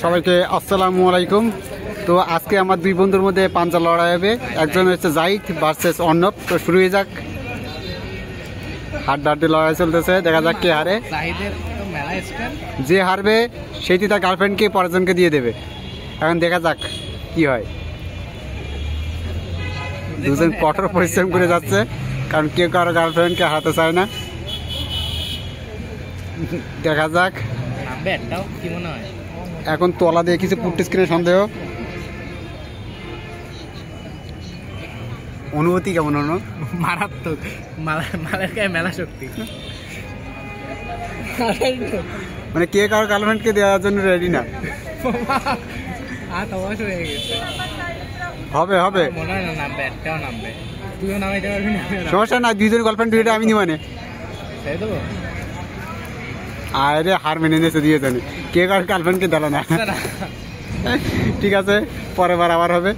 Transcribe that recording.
সবাইকে আসসালামু আলাইকুম। তো আজকে আমার দুই বন্ধুর মধ্যে পাঞ্জা লড়াই হবে। একজন হচ্ছে জাহিদ ভার্সেস অর্ণব। তো শুরু হয়ে যাক, হাড্ডাহাড্ডি লড়াই চলতেছে, দেখা যাক কে হারে। যে হারবে সেটি তার গার্লফ্রেন্ডকে পরেরজনকে দিয়ে দেবে। এখন দেখা যাক কি হয়। দুজন কঠোর পরিশ্রম করে যাচ্ছে, কারণ কেউ কারো গার্লফ্রেন্ডকে হারাতে চায় না। দেখা যাক এখন তলা দিয়ে কিছু পুট্টিস কিনে সন্দেহ। অনুভূতি কেমন হলো? মারাত্মক, মালের গায়ে মেলা শক্তি। মানে কে কারো গার্লফ্রেন্ডকে দেওয়ার জন্য রেডি না। হবে হবে, মনে হয় না নামবে, একটাও নামবে। তুইও নামাইতে পারবি না? সমস্যা না, দুইজন গার্লফ্রেন্ড দুইটা আমি নিবানে। তাই তো, আরে হার মেনে নিয়েছে, দিয়েছেন কে কারো গার্লফ্রেন্ডকে দেওয়া না। ঠিক আছে, পরের বার আবার হবে।